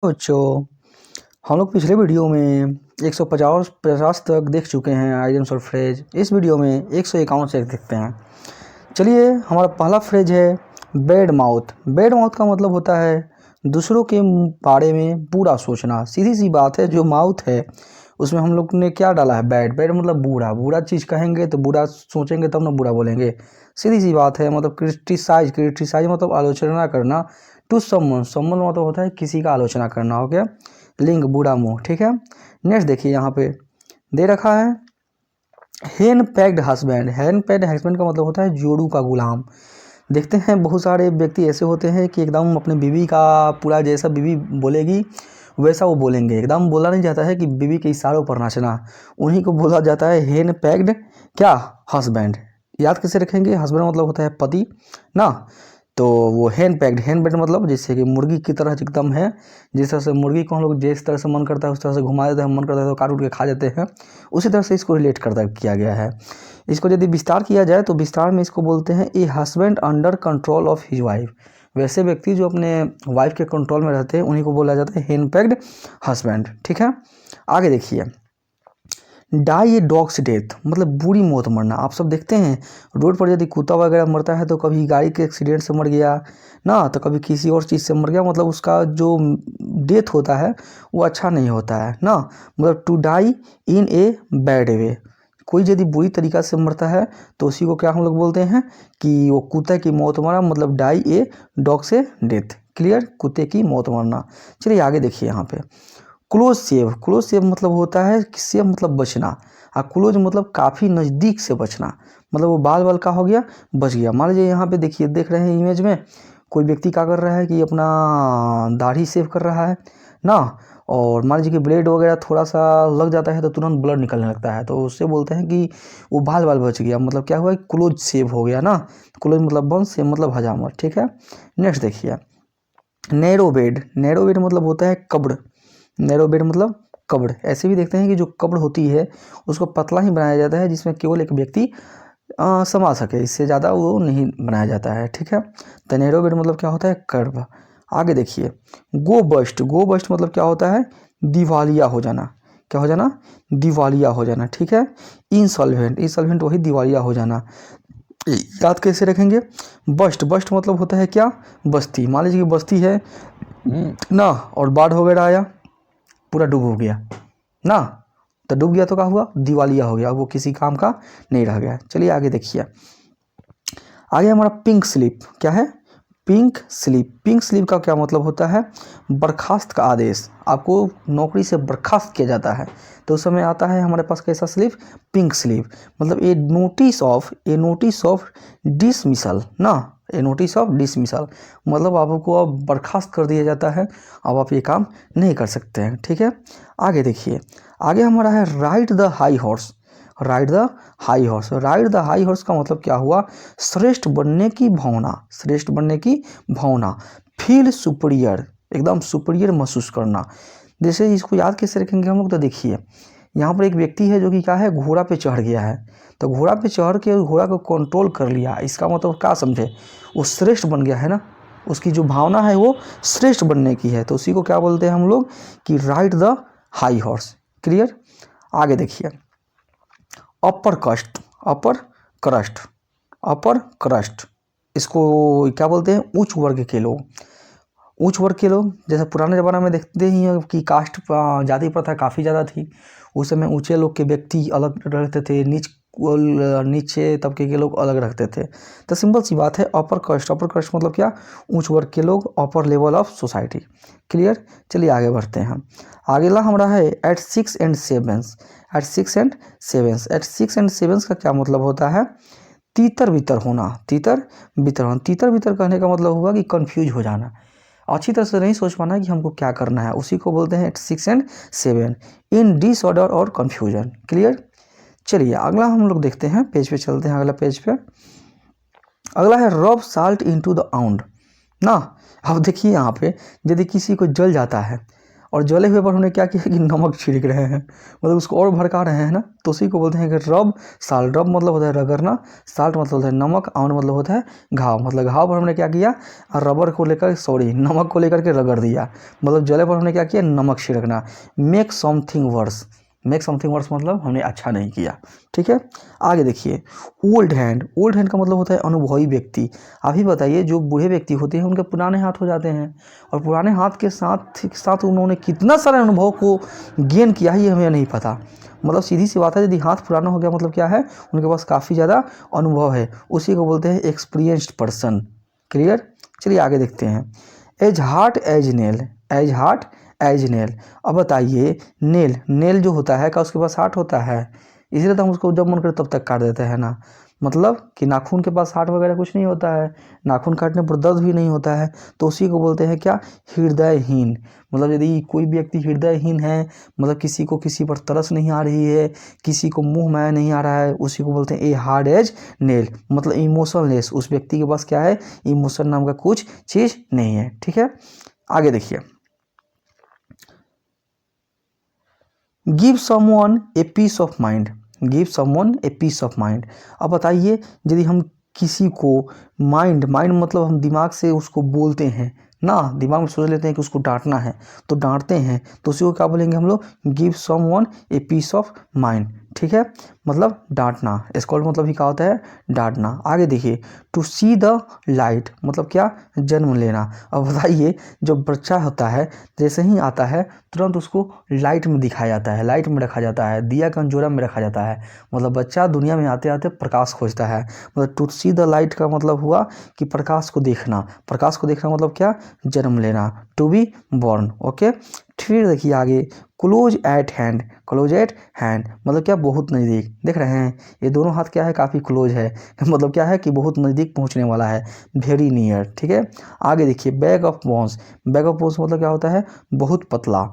बच्चों, हम लोग पिछले वीडियो में 150 तक देख चुके हैं आइडियम्स और फ्रेज। इस वीडियो में 151 से देखते हैं। चलिए, हमारा पहला फ्रेज है बैड माउथ। बैड माउथ का मतलब होता है दूसरों के बारे में बुरा सोचना। सीधी सी बात है, जो माउथ है उसमें हम लोग ने क्या डाला है, बैड। बैड मतलब बुरा। बुरा चीज़ कहेंगे तो बुरा सोचेंगे तब ना बुरा बोलेंगे। सीधी सी बात है। मतलब क्रिटिसाइज मतलब आलोचना करना। टू समवन मतलब होता है किसी का आलोचना करना। हो गया लिंग बुरा मुंह। ठीक है, नेक्स्ट देखिए, यहाँ पे दे रखा है हेन पैक्ड हस्बैंड। हेन पैक्ड हस्बैंड का मतलब होता है जोड़ू का गुलाम। देखते हैं बहुत सारे व्यक्ति ऐसे होते हैं कि एकदम अपने बीवी का पूरा जैसा बीवी बोलेगी वैसा वो बोलेंगे। एकदम बोला नहीं जाता है कि बीवी के इशारों पर नाचना, उन्हीं को बोला जाता है हेन पैक्ड क्या हस्बैंड। याद कैसे रखेंगे, हस्बैंड मतलब होता है पति ना। तो वो हैंड पैक्ड मतलब जैसे कि मुर्गी की तरह एकदम है। जिस तरह से मुर्गी को हम लोग जिस तरह से मन करता है उस तरह से घुमा देते हैं, मन करता है तो काट उठ के खा जाते हैं, उसी तरह से इसको रिलेट करता किया गया है। इसको यदि विस्तार किया जाए तो विस्तार में इसको बोलते हैं a husband under control of his wife. वैसे व्यक्ति जो अपने वाइफ के कंट्रोल में रहते हैं उन्हीं को बोला जाता है हैंड पैक्ड हस्बैंड। ठीक है, आगे देखिए, डाई ए डॉग्स डेथ मतलब बुरी मौत मरना। आप सब देखते हैं रोड पर यदि कुत्ता वगैरह मरता है तो कभी गाड़ी के एक्सीडेंट से मर गया ना, तो कभी किसी और चीज़ से मर गया। मतलब उसका जो डेथ होता है वो अच्छा नहीं होता है ना। मतलब to die in a bad way. कोई यदि बुरी तरीका से मरता है तो उसी को क्या हम लोग बोलते हैं कि वो कुत्ते की मौत मरा, मतलब डाई ए डॉग से डेथ। क्लियर, कुत्ते की मौत मरना। चलिए आगे देखिए, यहाँ पे क्लोज सेव मतलब होता है सेव मतलब बचना, और क्लोज मतलब काफ़ी नज़दीक से बचना। मतलब वो बाल का हो गया, बच गया। मान लीजिए यहाँ पे देखिए, देख रहे हैं इमेज में कोई व्यक्ति क्या कर रहा है कि अपना दाढ़ी सेव कर रहा है ना, और मान लीजिए कि ब्लेड वगैरह थोड़ा सा लग जाता है तो तुरंत ब्लड निकलने लगता है, तो उससे बोलते हैं कि वो बाल बच गया। मतलब क्या हुआ, क्लोज सेव हो गया ना। क्लोज मतलब बंद, सेव मतलब हजामत। ठीक है, नेक्स्ट देखिए, नैरो बेड मतलब होता है कब्र। नैरो बेड मतलब कब्र। ऐसे भी देखते हैं कि जो कब्र होती है उसको पतला ही बनाया जाता है, जिसमें केवल एक व्यक्ति समा सके, इससे ज़्यादा वो नहीं बनाया जाता है। ठीक है, तो नैरो बेड मतलब क्या होता है, कर्व। आगे देखिए, गो बस्ट मतलब क्या होता है, दिवालिया हो जाना। क्या हो जाना, दिवालिया हो जाना। ठीक है, इंसॉल्वेंट वही दिवालिया हो जाना। याद कैसे रखेंगे, बस्ट मतलब होता है क्या, बस्ती। मान लीजिए कि बस्ती है ना, और बाढ़ वगैरह आया, पूरा डूब हो गया ना, तो डूब गया तो क्या हुआ, दिवालिया हो गया, वो किसी काम का नहीं रह गया। चलिए आगे देखिए, आगे हमारा पिंक स्लिप। क्या है, पिंक स्लिप का क्या मतलब होता है, बर्खास्त का आदेश। आपको नौकरी से बर्खास्त किया जाता है तो उस समय आता है हमारे पास कैसा स्लिप, पिंक स्लिप। मतलब ए नोटिस ऑफ डिसमिसल ना, ए नोटिस ऑफ डिसमिसल मतलब आपको अब बर्खास्त कर दिया जाता है, अब आप ये काम नहीं कर सकते हैं। ठीक है, आगे देखिए, आगे हमारा है ride the high horse. Ride the high horse का मतलब क्या हुआ, श्रेष्ठ बनने की भावना। फील सुपीरियर, एकदम सुपीरियर महसूस करना। जैसे इसको याद कैसे रखेंगे हम लोग, तो देखिए यहाँ पर एक व्यक्ति है जो कि क्या है, घोड़ा पे चढ़ गया है, तो घोड़ा पे चढ़ के घोड़ा को कंट्रोल कर लिया। इसका मतलब क्या समझे, वो श्रेष्ठ बन गया है ना, उसकी जो भावना है वो श्रेष्ठ बनने की है, तो उसी को क्या बोलते हैं हम लोग कि ride the high horse. Clear, आगे देखिए, अपर क्रस्ट इसको क्या बोलते हैं, उच्च वर्ग के लोग। जैसे पुराने ज़माना में देखते ही हैं कि कास्ट जाति प्रथा काफ़ी ज़्यादा थी। उस समय ऊंचे लोग के व्यक्ति अलग रहते थे, नीचे तबके के लोग अलग रखते थे। तो सिंपल सी बात है, अपर कास्ट मतलब क्या, उच्च वर्ग के लोग, upper level of society. Clear, चलिए आगे बढ़ते हैं। अगला हमारा है एट 6 and 7 का क्या मतलब होता है, तीतर बितर होना। तीतर बितर कहने का मतलब हुआ कि कंफ्यूज हो जाना, अच्छी तरह से नहीं सोच पाना कि हमको क्या करना है, उसी को बोलते हैं एट 6 and 7 इन डिसऑर्डर और कंफ्यूजन। क्लियर, चलिए अगला हम लोग देखते हैं, पेज पे चलते हैं। अगला पेज पे अगला है रब साल्ट इनटू द आउंड ना। अब देखिए यहाँ पे यदि किसी को जल जाता है और जले हुए पर हमने क्या किया कि नमक छिड़क रहे हैं, मतलब उसको और भड़का रहे हैं ना, तो उसी को बोलते हैं कि रब साल्ट। रब मतलब होता है रगड़ना, साल्ट मतलब होता है नमक, और मतलब होता है घाव। मतलब घाव पर हमने क्या किया, रबर को लेकर नमक को लेकर के रगड़ दिया। मतलब जले पर हमने क्या किया, नमक छिड़कना। Make something worse, make something worse मतलब हमने अच्छा नहीं किया। ठीक है, आगे देखिए। ओल्ड हैंड, ओल्ड हैंड का मतलब होता है अनुभवी व्यक्ति। आप ही बताइए, जो बूढ़े व्यक्ति होते हैं उनके पुराने हाथ हो जाते हैं, और पुराने हाथ के साथ साथ उन्होंने कितना सारे अनुभव को गेन किया है ये हमें नहीं पता। मतलब सीधी सी बात है, यदि हाथ पुराना हो गया मतलब क्या है, उनके पास काफ़ी ज़्यादा अनुभव है, उसी को बोलते हैं एक्सपीरियंस्ड पर्सन। क्लियर, चलिए आगे देखते हैं। As hard as nail, as hard as nail. अब बताइए, नेल, नेल जो होता है क्या उसके पास हार्ट होता है? इसलिए तो हम उसको जब मन करे तब तक काट देते हैं ना। मतलब कि नाखून के पास हार्ट वगैरह कुछ नहीं होता है, नाखून काटने पर दर्द भी नहीं होता है, तो उसी को बोलते हैं क्या, हृदयहीन। मतलब यदि कोई व्यक्ति हृदयहीन है, मतलब किसी को किसी पर तरस नहीं आ रही है, किसी को मुंह माया नहीं आ रहा है, उसी को बोलते हैं ए हार्ड एज नेल। मतलब इमोशनलेस, उस व्यक्ति के पास क्या है, इमोशन नाम का कुछ चीज़ नहीं है। ठीक है, आगे देखिए। Give someone a piece of mind, give someone a piece of mind. अब बताइए, यदि हम किसी को माइंड, माइंड मतलब हम दिमाग से उसको बोलते हैं ना, दिमाग में सोच लेते हैं कि उसको डांटना है तो डांटते हैं, तो उसी को क्या बोलेंगे हम लोग, give someone a piece of mind. ठीक है, मतलब डांटना, स्कॉल्ड मतलब ही क्या होता है, डांटना। आगे देखिए, टू सी द लाइट मतलब क्या, जन्म लेना। अब बताइए, जो बच्चा होता है जैसे ही आता है तुरंत उसको लाइट में दिखाया जाता है, लाइट में रखा जाता है, दिया का अंजोरा में रखा जाता है। मतलब बच्चा दुनिया में आते आते प्रकाश खोजता है। मतलब टू सी द लाइट का मतलब हुआ कि प्रकाश को देखना, प्रकाश को देखना मतलब क्या, जन्म लेना, टू बी बॉर्न। ओके, फिर देखिए आगे, close eight hand, close eight hand मतलब क्या, बहुत नज़दीक। देख रहे हैं ये दोनों हाथ क्या है, काफ़ी क्लोज है, मतलब क्या है कि बहुत नज़दीक पहुंचने वाला है, वेरी नियर। ठीक है, आगे देखिए, bag of bones, bag of bones मतलब क्या होता है, बहुत पतला,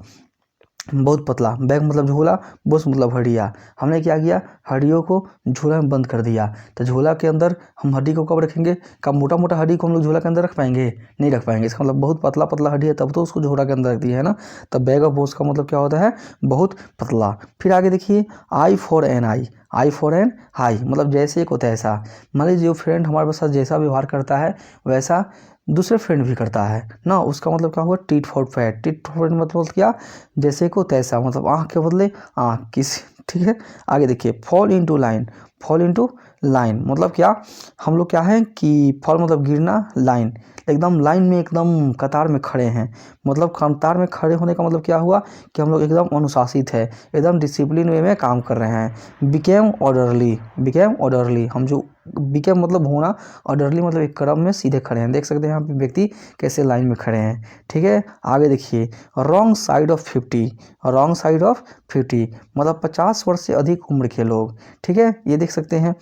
बहुत पतला। बैग मतलब झोला, बोस मतलब हड्डियाँ। हमने क्या किया, हड्डियों को झोला में बंद कर दिया, तो झोला के अंदर हम हड्डी को कब रखेंगे, कब मोटा मोटा हड्डी को हम लोग झोला के अंदर रख पाएंगे, नहीं रख पाएंगे। इसका मतलब बहुत पतला पतला हड्डी है तब तो उसको झोला के अंदर रख दिया है ना। तब बैग ऑफ बोन्स का मतलब क्या होता है, बहुत पतला। फिर आगे देखिए, eye for an eye, eye for an eye मतलब जैसे को तैसा। मान लीजिए जो फ्रेंड हमारे साथ जैसा व्यवहार करता है वैसा दूसरे फ्रेंड भी करता है ना, उसका मतलब क्या हुआ, tit for tat. Tit for tat मतलब क्या, जैसे को तैसा, मतलब आँख के बदले आँख किसी। ठीक है, आगे देखिए, fall into line, fall into line मतलब क्या, हम लोग क्या है कि फॉल मतलब गिरना, लाइन एकदम लाइन में, एकदम कतार में खड़े हैं। मतलब कतार में खड़े होने का मतलब क्या हुआ कि हम लोग एकदम अनुशासित है, एकदम डिसिप्लिन वे में काम कर रहे हैं। बिकेम ऑर्डरली, बिकेम ऑर्डरली, हम जो बिकेम मतलब होना, ऑर्डरली मतलब एक क्रम में सीधे खड़े हैं। देख सकते हैं यहाँ पे व्यक्ति कैसे लाइन में खड़े हैं। ठीक है, आगे देखिए, wrong side of 50, wrong side of 50 मतलब 50 वर्ष से अधिक उम्र के लोग। ठीक है, ये देख सकते हैं,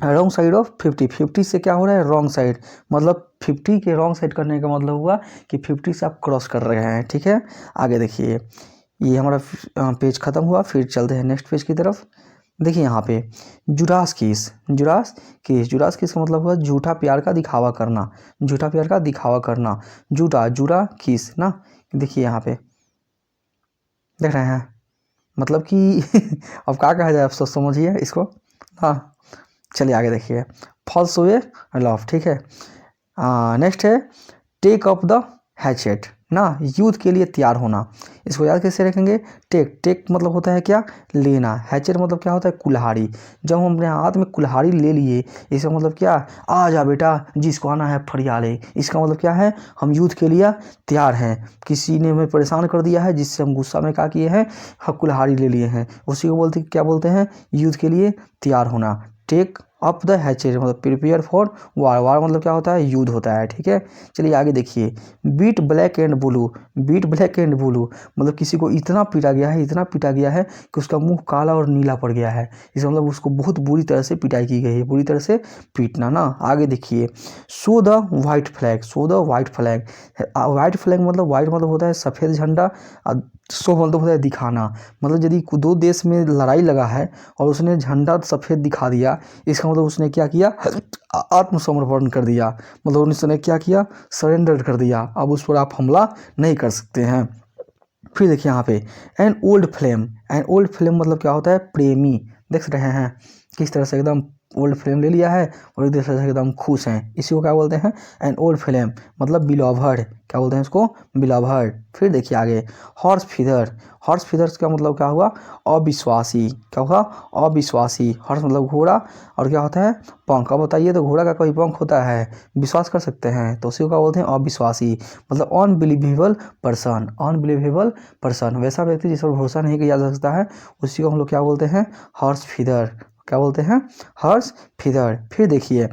रॉन्ग साइड ऑफ 50, 50 से क्या हो रहा है, रॉन्ग साइड, मतलब 50 के रॉन्ग साइड करने का मतलब हुआ कि 50 से आप क्रॉस कर रहे हैं। ठीक है, आगे देखिए, ये हमारा पेज ख़त्म हुआ, फिर चलते हैं नेक्स्ट पेज की तरफ। देखिए यहाँ पे, जुरास किस, जुरास किस, जुरास किस का मतलब हुआ झूठा प्यार का दिखावा करना, झूठा प्यार का दिखावा करना, झूठा, जुरा किस ना। देखिए यहाँ पे देख रहे हैं, मतलब कि अब क्या कहा जाए, आप सोच समझिए इसको। हाँ, चलिए आगे देखिए, फॉल्स वे लव। ठीक है, नेक्स्ट है, टेक अप द हैचेट ना, युद्ध के लिए तैयार होना। इसको याद कैसे रखेंगे, टेक, टेक मतलब होता है क्या, लेना, हैचेट मतलब क्या होता है, कुल्हाड़ी। जब हम अपने हाथ में कुल्हाड़ी ले लिए, इसका मतलब क्या, आ जा बेटा जिसको आना है फरियाले। इसका मतलब क्या है, हम युद्ध के लिए तैयार हैं, किसी ने हमें परेशान कर दिया है जिससे हम गुस्सा में क्या किए हैं, हम कुल्हाड़ी ले लिए हैं, उसी को बोलते क्या बोलते हैं, युद्ध के लिए तैयार होना। टेक अप द हैचेट मतलब प्रिपेयर फॉर वार, वार मतलब क्या होता है, युद्ध होता है। ठीक है, चलिए आगे देखिए, beat black and blue, beat black and blue मतलब किसी को इतना पीटा गया है, इतना पीटा गया है कि उसका मुंह काला और नीला पड़ गया है। इसका मतलब उसको बहुत बुरी तरह से पिटाई की गई है, बुरी तरह से पीटना ना। आगे देखिए, show the white flag, show the white flag, white flag मतलब वाइट मतलब होता है सफ़ेद झंडा, शो मतलब होता है दिखाना। मतलब यदि दो देश में लड़ाई लगा है और उसने झंडा सफ़ेद दिखा दिया, इसका मतलब उसने क्या किया, आत्मसमर्पण कर दिया, मतलब उसने क्या किया, सरेंडर कर दिया, अब उस पर आप हमला नहीं कर सकते हैं। फिर देखिए यहाँ पे an old flame, an old flame मतलब क्या होता है, प्रेमी। देख रहे हैं किस तरह से एकदम ओल्ड फ्लेम ले लिया है और एक दूसरे से एकदम खुश हैं, इसी को क्या बोलते हैं, एन ओल्ड फ्लेम मतलब बिलॉवर्ड, क्या बोलते हैं इसको, बिलॉवर्ड। फिर देखिए आगे हॉर्स फीदर, हॉर्स फीदर्स का मतलब क्या हुआ, अविश्वासी, क्या हुआ, अविश्वासी। हॉर्स मतलब घोड़ा और क्या होता है, पंख। अब बताइए तो घोड़ा का कोई पंख होता है, विश्वास कर सकते हैं, तो उसी को क्या बोलते हैं, अविश्वासी मतलब अनबिलीवेबल पर्सन, अनबिलीवेबल पर्सन, वैसा व्यक्ति जिस पर भरोसा नहीं किया जा सकता है, उसी को हम लोग क्या बोलते हैं, हॉर्स फीदर, क्या बोलते हैं, हॉर्स फीदर। फिर देखिए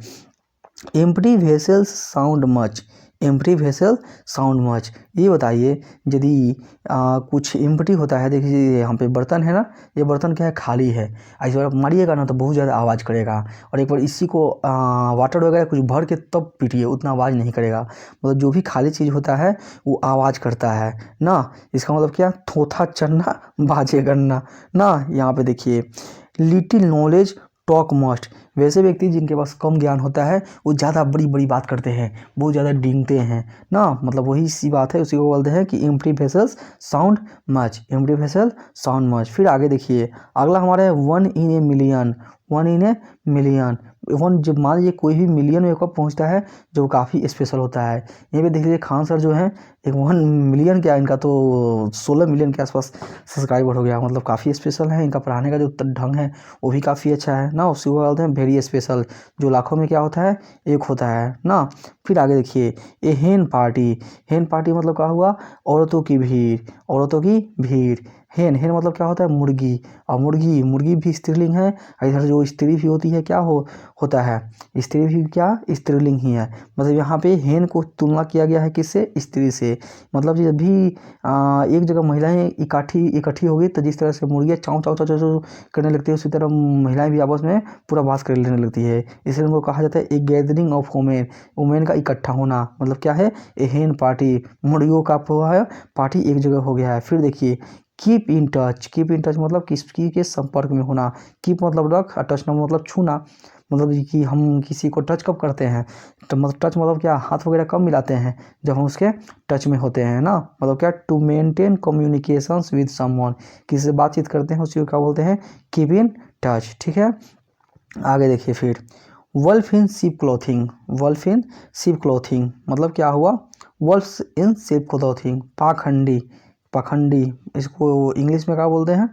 empty vessels sound much, empty vessel sound much, ये बताइए यदि कुछ एम्प्टी होता है, देखिए यहाँ पे बर्तन है ना, ये बर्तन क्या है, खाली है, ऐसे आप मारिएगा ना तो बहुत ज़्यादा आवाज़ करेगा, और एक बार इसी को वाटर वगैरह कुछ भर के तब पीटिए, उतना आवाज़ नहीं करेगा। मतलब जो भी खाली चीज़ होता है वो आवाज़ करता है ना, इसका मतलब क्या, थोथा चन्ना बाजे गन्ना ना। यहाँ पे देखिए लिटिल नॉलेज टॉक मस्ट, वैसे व्यक्ति जिनके पास कम ज्ञान होता है वो ज़्यादा बड़ी बड़ी बात करते हैं, बहुत ज़्यादा डींगते हैं ना, मतलब वही सी बात है, उसी को बोलते हैं कि empty vessels sound much, empty vessel sound much. फिर आगे देखिए अगला हमारा है one in a million, one in a million, one जब मान लीजिए कोई भी मिलियन में कब पहुंचता है जो काफ़ी स्पेशल होता है। यहाँ पे देख लीजिए खान सर जो है एक 1 मिलियन, क्या इनका तो 16 मिलियन के आसपास सब्सक्राइबर हो गया, मतलब काफ़ी स्पेशल है, इनका पढ़ाने का जो ढंग है वो भी काफ़ी अच्छा है ना, उसी को बोलते हैं वेरी स्पेशल, जो लाखों में क्या होता है, एक होता है ना। फिर आगे देखिए ए हेन पार्टी, हेन पार्टी मतलब क्या हुआ, औरतों की भीड़, औरतों की भीड़। हेन, हेन मतलब क्या होता है, मुर्गी, और मुर्गी, मुर्गी भी स्त्रीलिंग है, इधर जो स्त्री भी होती है क्या होता है, स्त्री भी क्या स्त्रीलिंग ही है। मतलब यहाँ पे हेन को तुलना किया गया है किससे, स्त्री से। मतलब जब भी एक जगह महिलाएं इकट्ठी हो गई तो जिस तरह से मुर्गियाँ चाँव चाँव चाँव चाँव करने लगती है, उसी तरह महिलाएं भी आपस में पूरा बात कर लेने लगती है, इसलिए उनको कहा जाता है ए गैदरिंग ऑफ वुमेन, वुमेन का इकट्ठा होना, मतलब क्या है, ए हेन पार्टी, मुर्गियों का हुआ है पार्टी एक जगह हो गया है। फिर देखिए keep in touch, keep in touch मतलब किसी के संपर्क में होना, कीप मतलब रख, टच मतलब छूना, मतलब कि हम किसी को टच कब करते हैं, तो मतलब टच मतलब क्या, हाथ वगैरह कब मिलाते हैं, जब हम उसके टच में होते हैं ना, मतलब क्या, to maintain communications with someone, किसी से बातचीत करते हैं उसी को क्या बोलते हैं, कीप इन टच। ठीक है, आगे देखिए फिर wolf in ship clothing, wolf in ship clothing मतलब क्या हुआ, वल्फ इन शिप क्लॉथिंग, पाखंडी, पाखंडी, इसको इंग्लिश में क्या बोलते हैं,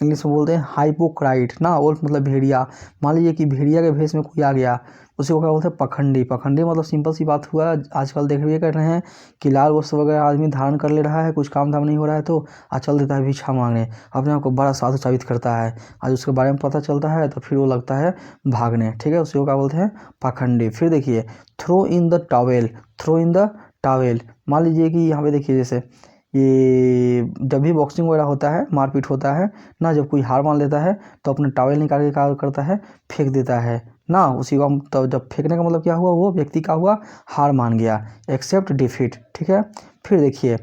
इंग्लिश में बोलते हैं हाइपोक्राइट ना, वल्फ मतलब भेड़िया। मान लीजिए कि भेड़िया के भेष में कोई आ गया, उसी को क्या बोलते हैं, पखंडी। पखंडी मतलब सिंपल सी बात हुआ, आजकल देख भी कर रहे हैं कि लाल वस्त्र वगैरह आदमी धारण कर ले रहा है, कुछ काम धाम नहीं हो रहा है तो आज चल देता है भिक्षा मांगने, अपने आप को बड़ा साधु साबित करता है, आज उसके बारे में पता चलता है तो फिर वो लगता है भागने। ठीक है, उसी को क्या बोलते हैं, पाखंडी। फिर देखिए throw in the towel, throw in the towel, मान लीजिए कि यहाँ पे देखिए जैसे ये जब भी बॉक्सिंग वगैरह होता है, मारपीट होता है ना, जब कोई हार मान लेता है तो अपना टॉवेल निकाल के क्या करता है, फेंक देता है ना, उसी को हम तो जब फेंकने का मतलब क्या हुआ, वो व्यक्ति का हुआ हार मान गया, एक्सेप्ट डिफीट। ठीक है, फिर देखिए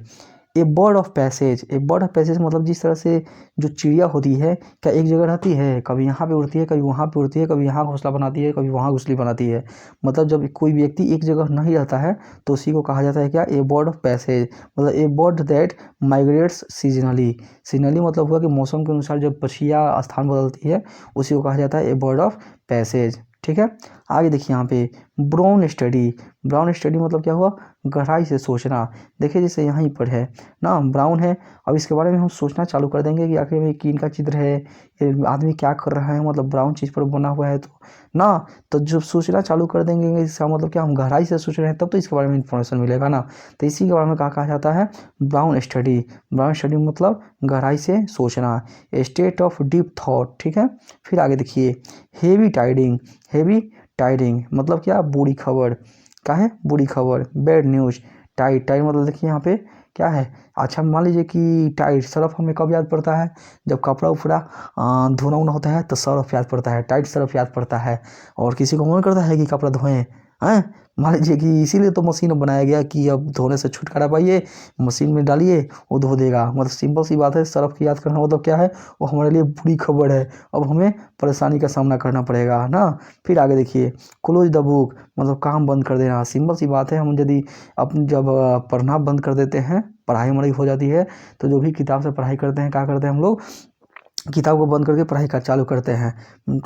a bird of passage, a bird of passage मतलब जिस तरह से जो चिड़िया होती है क्या एक जगह रहती है, कभी यहाँ पे उड़ती है, कभी वहाँ पे उड़ती है, कभी यहाँ घोंसला बनाती है, कभी वहाँ घोंसला बनाती है, मतलब जब कोई व्यक्ति एक जगह नहीं रहता है तो उसी को कहा जाता है क्या, ए बर्ड ऑफ पैसेज, मतलब a bird that migrates seasonally, seasonally मतलब हुआ कि मौसम के अनुसार जब पक्षियाँ स्थान बदलती है उसी को कहा जाता है ए बर्ड ऑफ पैसेज। ठीक है, आगे देखिए यहाँ पे ब्राउन स्टडी, ब्राउन स्टडी मतलब क्या हुआ, गहराई से सोचना। देखिए जैसे यहाँ पर है ना, ब्राउन है, अब इसके बारे में हम सोचना चालू कर देंगे कि आखिर में किन का चित्र है, ये आदमी क्या कर रहा है, मतलब ब्राउन चीज़ पर बना हुआ है तो ना, तो जब सोचना चालू कर देंगे इसका मतलब क्या, हम गहराई से सोच रहे हैं तब तो इसके बारे में इंफॉर्मेशन मिलेगा ना, तो इसी के बारे में कहा जाता है ब्राउन स्टडी। ब्राउन स्टडी मतलब गहराई से सोचना, स्टेट ऑफ डीप थॉट। ठीक है, फिर आगे देखिए हेवी टाइडिंग, हेवी टाइडिंग मतलब क्या, बुरी खबर, क्या है, बुरी खबर, बैड न्यूज़। टाइड, टाइड मतलब देखिए यहाँ पे क्या है, अच्छा मान लीजिए कि टाइड, सर्फ हमें कब याद पड़ता है, जब कपड़ा उपड़ा धोना उना होता है तो सर्फ याद पड़ता है, टाइड सर्फ याद पड़ता है, और किसी को मन करता है कि कपड़ा धोएं हैं, मान लीजिए कि इसीलिए तो मशीन बनाया गया कि अब धोने से छुटकारा पाइए, मशीन में डालिए वो धो देगा, मतलब सिंपल सी बात है, सर्फ की याद करना मतलब क्या है, वो हमारे लिए बुरी खबर है, अब हमें परेशानी का सामना करना पड़ेगा ना। फिर आगे देखिए क्लोज द बुक मतलब काम बंद कर देना, सिंपल सी बात है, हम यदि जब पढ़ना बंद कर देते हैं पढ़ाई हमारी हो जाती है। तो जो भी किताब से पढ़ाई करते हैं, क्या करते हैं हम लोग, किताब को बंद करके पढ़ाई का चालू करते हैं,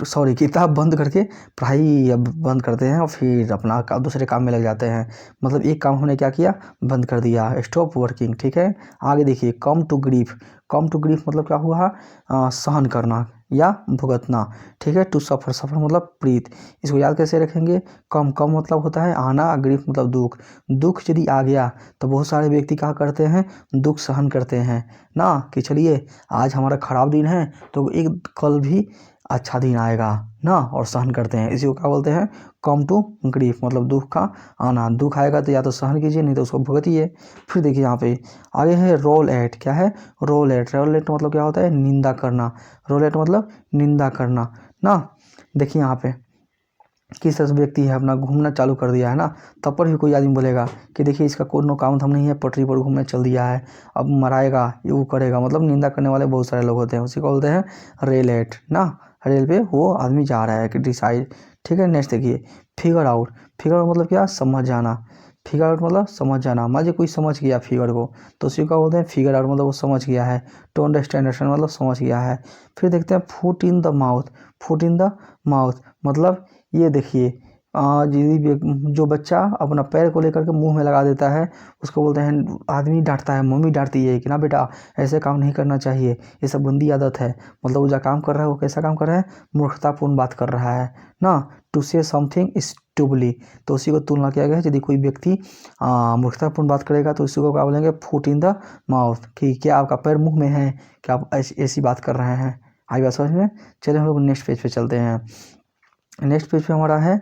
सॉरी किताब बंद करके पढ़ाई अब बंद करते हैं और फिर अपना दूसरे काम में लग जाते हैं। मतलब एक काम हमने क्या किया, बंद कर दिया, स्टॉप वर्किंग। ठीक है, आगे देखिए, come to grief. Come to grief मतलब क्या हुआ, सहन करना या भुगतना। ठीक है, टू सफ़र, सफ़र मतलब प्रीत। इसको याद कैसे रखेंगे, कम कम मतलब होता है आना, ग्रीफ मतलब दुख। दुख यदि आ गया तो बहुत सारे व्यक्ति क्या करते हैं, दुख सहन करते हैं ना, कि चलिए आज हमारा ख़राब दिन है तो एक कल भी अच्छा दिन आएगा ना, और सहन करते हैं। इसी को क्या बोलते हैं, कम टू ग्रीफ, मतलब दुख का आना। दुख आएगा तो या तो सहन कीजिए, नहीं तो उसको भुगतिए। फिर देखिए यहाँ पे आगे है रोल एट। क्या है, रोल एट। रोल एट मतलब क्या होता है, निंदा करना। रोल एट मतलब निंदा करना ना। देखिए यहाँ पे किस तरह से व्यक्ति है अपना घूमना चालू कर दिया है ना, तब पर भी कोई आदमी बोलेगा कि देखिए इसका कोई काम धाम नहीं है, पटरी पर घूमने चल दिया है, अब मराएगा, ये वो करेगा। मतलब निंदा करने वाले बहुत सारे लोग होते हैं, उसी को बोलते हैं रेलेट ना। रेल पे वो आदमी जा रहा है कि डिसाइड। ठीक है, नेक्स्ट देखिए, फिगर आउट। फिगर आउट मतलब क्या, समझ जाना। फिगर आउट मतलब समझ जाना। मान लीजिए कोई समझ गया फिगर को, तो उसी को बोलते हैं फिगर आउट, मतलब वो समझ गया है। टू अंडरस्टैंड, अंडरस्टैंड मतलब समझ गया है। फिर देखते हैं foot in the mouth. Foot in the mouth मतलब ये देखिए, जो बच्चा अपना पैर को लेकर के मुंह में लगा देता है, उसको बोलते हैं, आदमी डांटता है, मम्मी डांटती है कि ना बेटा ऐसे काम नहीं करना चाहिए, ये सब गंदी आदत है। मतलब वो जो काम कर रहा है वो कैसा काम कर रहा है, मूर्खतापूर्ण बात कर रहा है ना। टू से समथिंग स्टूबली, तो उसी को तुलना किया गया है। यदि कोई व्यक्ति मूर्खतापूर्ण बात करेगा तो उसी को क्या बोलेंगे, फुट इन द माउथ, कि क्या आपका पैर मुंह में है, क्या आप ऐसी बात कर रहे हैं। आई बात समझ में। चलिए हम लोग नेक्स्ट पेज पे चलते हैं। नेक्स्ट पेज पे हमारा है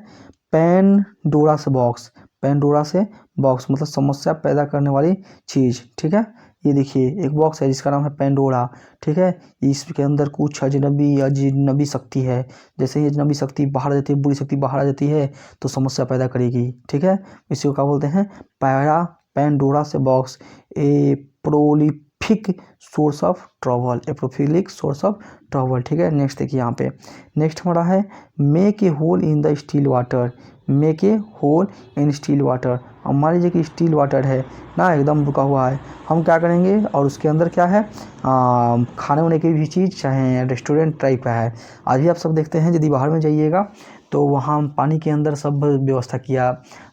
पेंडोरा से बॉक्स। पेंडोरा से बॉक्स मतलब समस्या पैदा करने वाली चीज़। ठीक है, ये देखिए एक बॉक्स है जिसका नाम है पेंडोरा। ठीक है, इसके अंदर कुछ अजनबी शक्ति है। जैसे ही अजनबी शक्ति बाहर आ जाती है, बुरी शक्ति बाहर आ जाती है तो समस्या पैदा करेगी। ठीक है, इसी को क्या बोलते हैं, पेंडोरा से box. A prolific source of trouble, a prolific source of trouble. ठीक है, नेक्स्ट देखिए यहाँ पे, नेक्स्ट हमारा है make a hole in the steel water. Make a hole in steel water. अब मान लीजिए कि स्टील वाटर है ना, एकदम रुका हुआ है, हम क्या करेंगे, और उसके अंदर क्या है, खाने वाने की भी चीज़, चाहे रेस्टोरेंट टाइप का है। आज भी आप सब देखते हैं, यदि बाहर में जाइएगा तो वहाँ पानी के अंदर सब व्यवस्था किया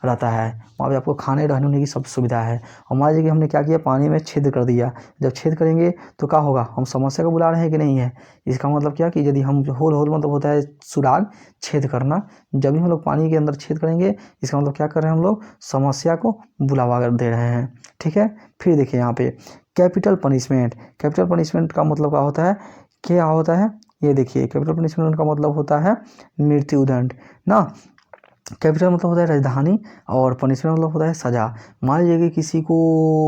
रहता है, वहाँ पे आपको खाने रहने होने की सब सुविधा है। और मान लीजिए कि हमने क्या किया, पानी में छेद कर दिया। जब छेद करेंगे तो क्या होगा, हम समस्या को बुला रहे हैं कि नहीं है। इसका मतलब क्या कि यदि हम होल मतलब होता है सुराग, छेद करना। जब भी हम लोग पानी के अंदर छेद करेंगे, इसका मतलब क्या कर रहे हैं, हम लोग समस्या को बुलावा कर दे रहे हैं। ठीक है, फिर देखिए यहाँ पे कैपिटल पनिशमेंट। कैपिटल पनिशमेंट का मतलब क्या होता है, क्या होता है, ये देखिए कैपिटल पनिशमेंट का मतलब होता है मृत्युदंड ना। कैपिटल मतलब होता है राजधानी, और पनिशमेंट मतलब होता है सज़ा। मान लीजिए कि किसी को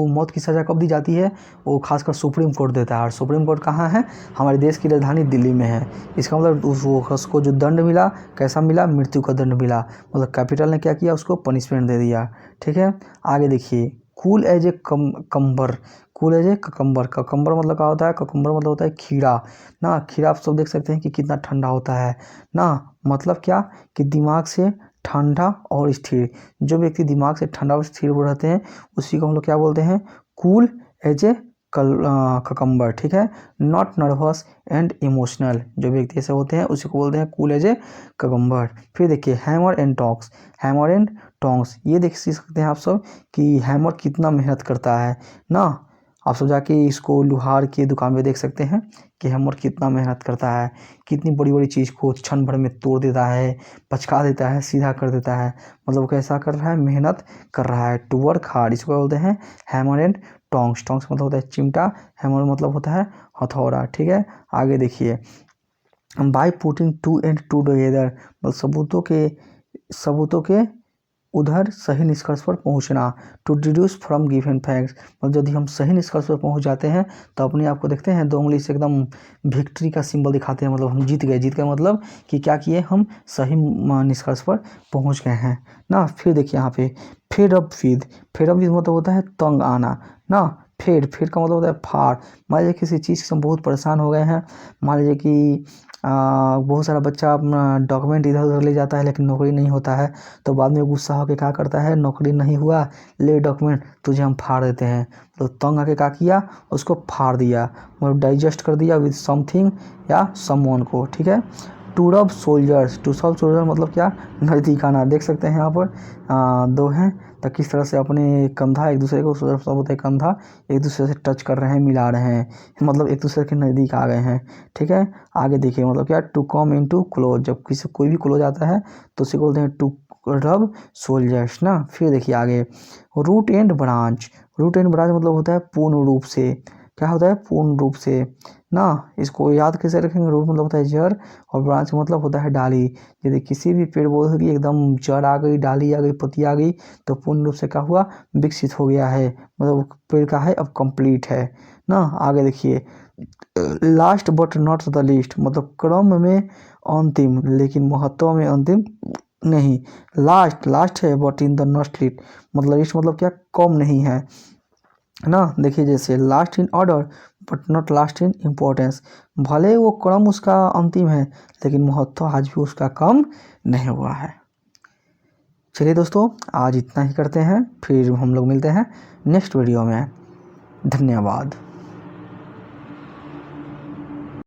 मौत की सज़ा कब दी जाती है, वो खासकर सुप्रीम कोर्ट देता है। और सुप्रीम कोर्ट कहाँ है, हमारे देश की राजधानी दिल्ली में है। इसका मतलब उसको जो दंड मिला, कैसा मिला, मृत्यु का दंड मिला। मतलब कैपिटल ने क्या किया, उसको पनिशमेंट दे दिया। ठीक है, आगे देखिए, cool as a cucumber. Cool as a cucumber. Cucumber मतलब क्या होता है, ककम्बर मतलब होता है खीरा ना। खीरा आप सब देख सकते हैं कि कितना ठंडा होता है ना। मतलब क्या, कि दिमाग से ठंडा और स्थिर। जो व्यक्ति दिमाग से ठंडा और स्थिर हो रहते हैं उसी को हम लोग क्या बोलते हैं, कूल एज ए ककम्बर। ठीक है, नॉट नर्वस एंड इमोशनल। जो व्यक्ति ऐसे होते हैं उसी को बोलते हैं कूल एज ए ककम्बर। फिर देखिए hammer and tongs. Hammer and tongs, ये देख सकते हैं आप सब कि हैमर कितना मेहनत करता है ना। आप सब जाके इसको लोहार की दुकान में देख सकते हैं कि हैमर कितना मेहनत करता है, कितनी बड़ी बड़ी चीज़ को क्षण भर में तोड़ देता है, पचका देता है, सीधा कर देता है। मतलब कैसा कर रहा है, मेहनत कर रहा है, टू वर्क हार्ड। इसको बोलते हैं हैमर एंड टॉन्ग्स। टॉन्ग्स मतलब होता है चिमटा, हैमर मतलब होता है हथौड़ा। ठीक है, आगे देखिए, by putting two and two together, मतलब सबूतों के उधर सही निष्कर्ष पर पहुंचना। To deduce from given facts, मतलब यदि हम सही निष्कर्ष पर पहुंच जाते हैं तो अपने आप को देखते हैं 2 उंगली से एकदम विक्ट्री का सिंबल दिखाते हैं, मतलब हम जीत गए। जीत गए मतलब कि क्या किए, हम सही निष्कर्ष पर पहुंच गए हैं ना। फिर देखिए यहाँ पे fed up with. Fed up with मतलब होता है तंग आना ना। फेड का मतलब होता है फाड़। मान लीजिए किसी चीज़ से हम बहुत परेशान हो गए हैं, मान लीजिए कि बहुत सारा बच्चा अपना डॉक्यूमेंट इधर उधर ले जाता है लेकिन नौकरी नहीं होता है, तो बाद में गुस्सा होकर क्या करता है, नौकरी नहीं हुआ, ले डॉक्यूमेंट, तुझे हम फाड़ देते हैं। तो तंग आके क्या किया, उसको फाड़ दिया, मतलब डाइजेस्ट कर दिया विद समथिंग या समवन को, ठीक है। टू रब सोल्जर्स, टू सब सोल्जर मतलब क्या, नज़दीक आना। देख सकते हैं यहाँ पर दो हैं, तो किस तरह से अपने कंधा एक दूसरे को, सब होता है कंधा, एक दूसरे से टच कर रहे हैं, मिला रहे हैं, मतलब एक दूसरे के नज़दीक आ गए हैं, ठीक है। आगे देखिए मतलब क्या, to come in to close, जब किसी कोई भी क्लोज आता है तो उसे बोलते हैं टू रब सोल्जर्स ना। फिर देखिए आगे, root and branch, root and branch मतलब होता है पूर्ण रूप से, क्या होता है, पूर्ण रूप से ना। इसको याद कैसे रखेंगे, रूट मतलब होता है जड़ और ब्रांच मतलब होता है डाली। यदि किसी भी पेड़ पौधे की एकदम जड़ आ गई, डाली आ गई, पत्ती आ गई, तो पूर्ण रूप से क्या हुआ, विकसित हो गया है, मतलब पेड़ का है अब कंप्लीट है ना। आगे देखिए, last but not the least, मतलब क्रम में अंतिम लेकिन महत्व में अंतिम नहीं। लास्ट है but in the not least, मतलब लिस्ट मतलब क्या, कम नहीं है ना। देखिए जैसे last in order but not last in importance, भले वो क्रम उसका अंतिम है लेकिन महत्व आज भी उसका कम नहीं हुआ है। चलिए दोस्तों, आज इतना ही करते हैं, फिर हम लोग मिलते हैं नेक्स्ट वीडियो में। धन्यवाद।